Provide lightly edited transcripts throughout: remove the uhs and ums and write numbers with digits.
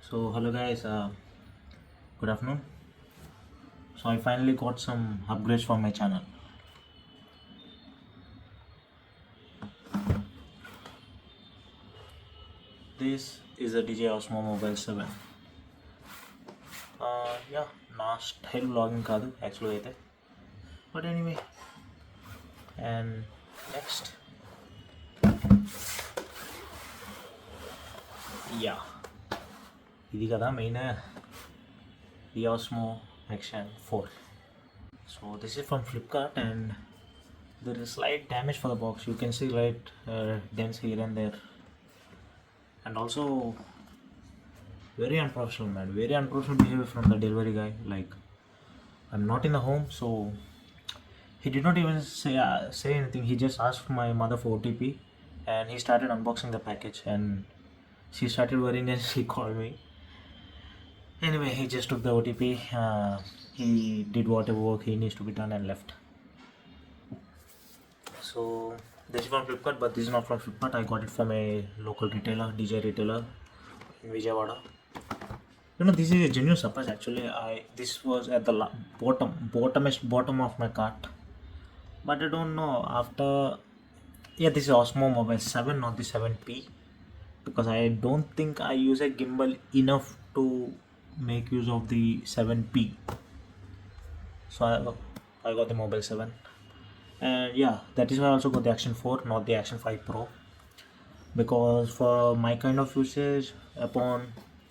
So hello guys, good afternoon. So I finally got some upgrades for my channel. This is a DJI Osmo Mobile 7. Yeah, నా style vlogging కాదు యాక్చువల్గా అయితే. But anyway, and next, yeah, ఇది కదా main the Osmo Action 4. So this is from Flipkart and there is slight damage for the box. You can see light dents here and there, and also very unprofessional, man, very unprofessional behavior from the delivery guy. Like, I'm not in the home, so he did not even say anything. He just asked my mother for OTP and he started unboxing the package, and she started worrying and she called me. Anyway, he just took the OTP, he did whatever work he needs to be done and left. So this is from Flipkart, but this is not from Flipkart. I got it from a local retailer, DJI retailer in Vijayawada. You know, this is a genuine surprise actually. This was at the bottom of my cart, but I don't know after. Yeah, this is Osmo Mobile 7, not the 7P, because I don't think I use a gimbal enough to make use of the 7P. So I got the Mobile 7, and yeah, that is why I also got the Action 4, not the Action 5 Pro, because for my kind of usage, upon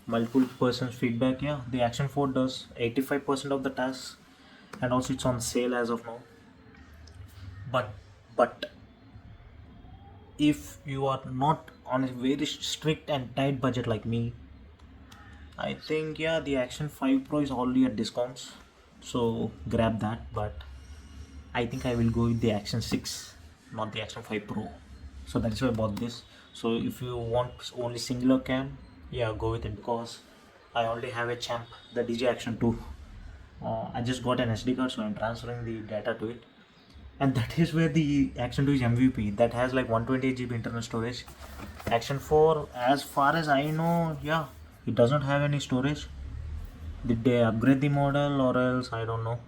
multiple persons feedback, yeah, the Action 4 does 85% of the tasks, and also it's on sale as of now. But if you are not on a very strict and tight budget like me, I think yeah, the Action 5 Pro is already at discounts, so grab that. But I think I will go with the Action 6, not the Action 5 Pro. So that is why I bought this. So if you want only singular cam, yeah, go with it, because I already have a champ, the DJI Action 2. I just got an SD card, so I'm transferring the data to it, and that is where the Action 2 is MVP. That has like 128 GB internal storage. Action 4, as far as I know, yeah, it doesn't have any storage. Did they upgrade the model or else? I don't know.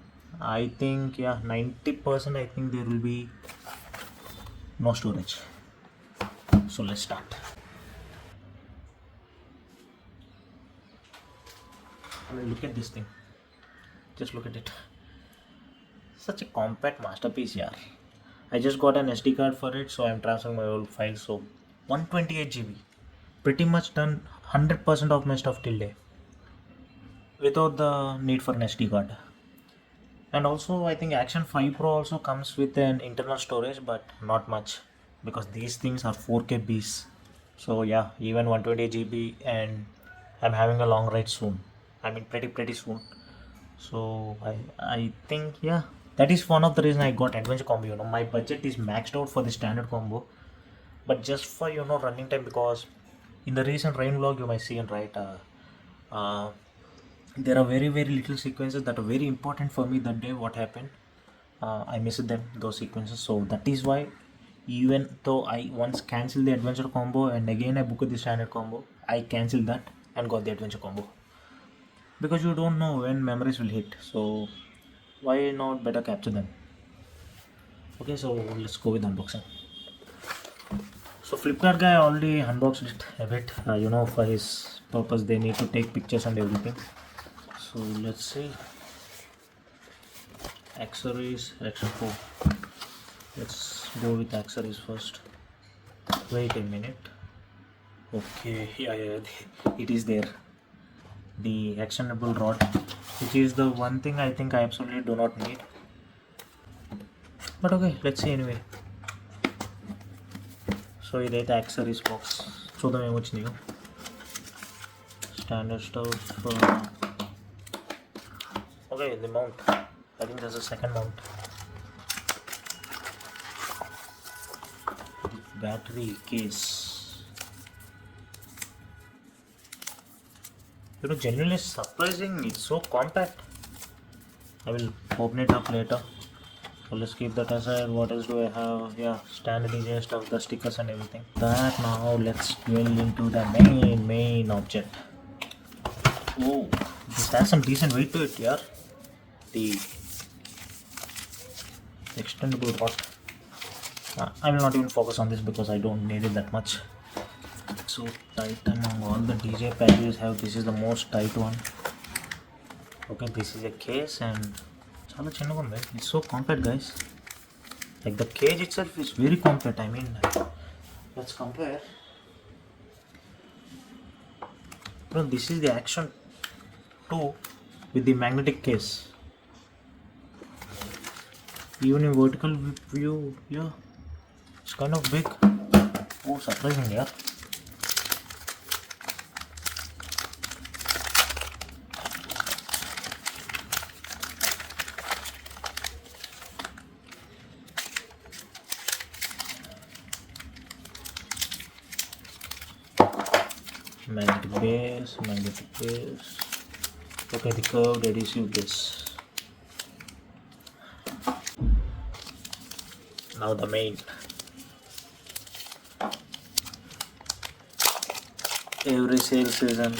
I think yeah, 90% I think there will be no storage. So let's start. I mean, look at this thing. Just look at it. Such a compact masterpiece, yeah. I just got an SD card for it, so I'm transferring my old files. So 128 GB, pretty much done 100% of my stuff till day without the need for an SD card. And also I think Action 5 Pro also comes with an internal storage, but not much, because these things are 4K beasts. So yeah, even 128 GB, and I'm having a long ride soon. I mean pretty soon. So I think yeah, that is one of the reason I got adventure combo. You know, my budget is maxed out for the standard combo, but just for running time, because in the recent rain vlog you might see and right, there are very little sequences that are very important for me that day. What happened, I missed them, those sequences. So that is why, even though I once cancelled the adventure combo and again I booked the standard combo, I cancelled that and got the adventure combo, because you don't know when memories will hit. So why not better capture them? Okay, so let's go with unboxing. So Flipkart guy already unboxed it a bit, for his purpose they need to take pictures and everything. So let's see. Accessories, Action 4. Let's go with accessories first. Wait a minute. Okay, yeah, it is there. The actionable rod, which is the one thing I think I absolutely do not need. But okay, let's see anyway. So it accessories box. So the much new standard stuff. Okay, the mount. I think there's a second mount. The battery case. Genuinely surprising. It's so compact. I will open it up later. So let's keep that aside. What else do I have? Yeah, standard DJI stuff, the stickers and everything. That now let's dwell into the main object. Oh, this has some decent weight to it, yeah. The extendable rod. I will not even focus on this because I don't need it that much. So tight among all the DJ packages have, this is the most tight one. Okay, this is a case and it's so compact, guys. Like the cage itself is very compact. I mean, let's compare. Bro, this is the Action 2 with the magnetic case. Even in vertical view, yeah, it's kind of big. Oh, surprising, yeah. Magnetic base. Okay, the curved adhesive base. Now the main. Every sale season,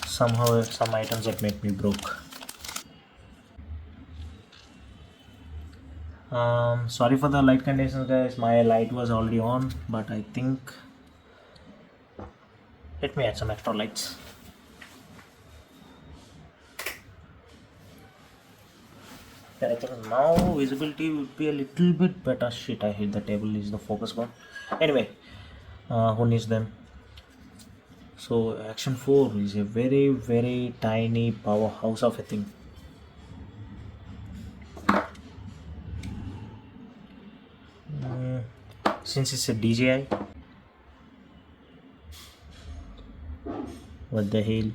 somehow some items that make me broke. Sorry for the light conditions, guys. My light was already on, but I think let me add some extra lights. Yeah, I think now visibility would be a little bit better. Shit, I hit the table. Is the focus gone? Anyway, who needs them? So Action 4 is a very tiny powerhouse of a thing. Since it's a DJI, what the hell?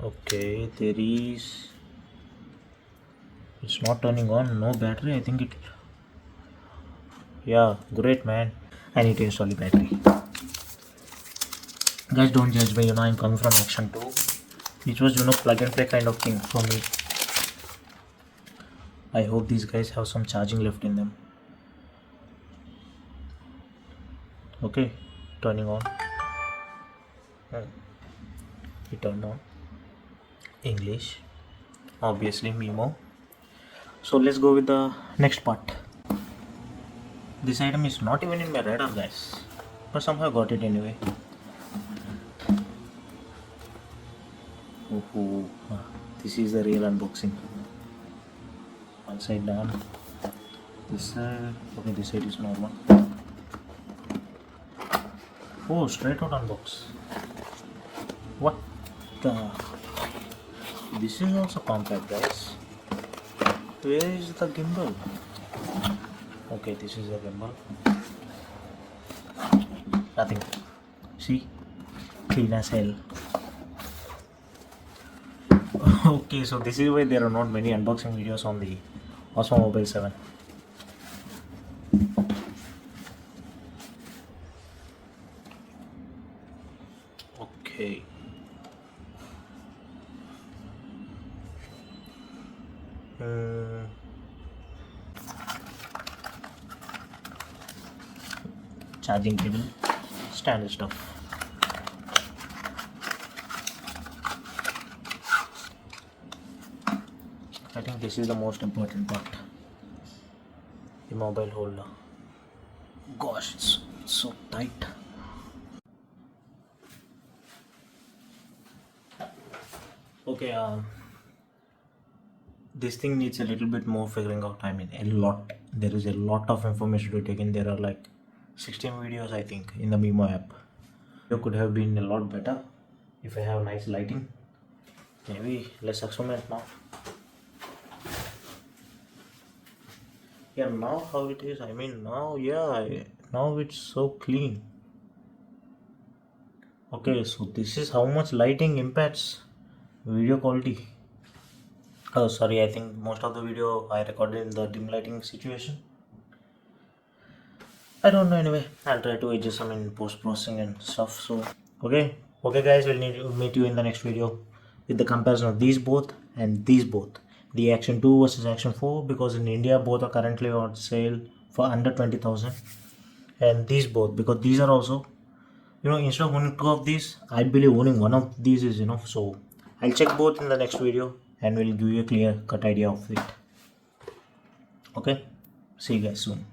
Okay, there is. It's not turning on. No battery. I think it. Yeah, great, man. I need to install the battery. Guys, don't judge me. I'm coming from Action 2, which was plug and play kind of thing for me. I hope these guys have some charging left in them. Okay, turning on. It turned on. English, obviously Mimo. So let's go with the next part. This item is not even in my radar, guys, but somehow I got it anyway. Oh, this is the real unboxing. One side done. This side, okay, this side is normal. Oh, straight out unbox. What the? This is also compact, guys. Where is the gimbal? Okay, this is the gimbal. Nothing. See? Clean as hell. Okay, so this is why there are not many unboxing videos on the Osmo Mobile 7. Okay. Charging cable, standard stuff. I think this is the most important part. The mobile holder. Gosh, it's so tight. Okay, this thing needs a little bit more figuring out. I mean, a lot. There is a lot of information to take in. There are like 16 videos, I think, in the Mimo app. It could have been a lot better if I have nice lighting. Maybe let's experiment now. Yeah, now how it is. I mean, now, yeah, now it's so clean. Okay, so this is how much lighting impacts video quality. Oh, sorry, I think most of the video I recorded in the dim lighting situation. I don't know, anyway. I'll try to adjust some in post-processing and stuff. So, okay, guys, we'll meet you in the next video with the comparison of these both and these both. The Action 2 versus Action 4, because in India both are currently on sale for under 20,000, and these both because these are also instead of owning two of these, I believe owning one of these is enough. So I'll check both in the next video and we'll give you a clear cut idea of it. Okay, see you guys soon.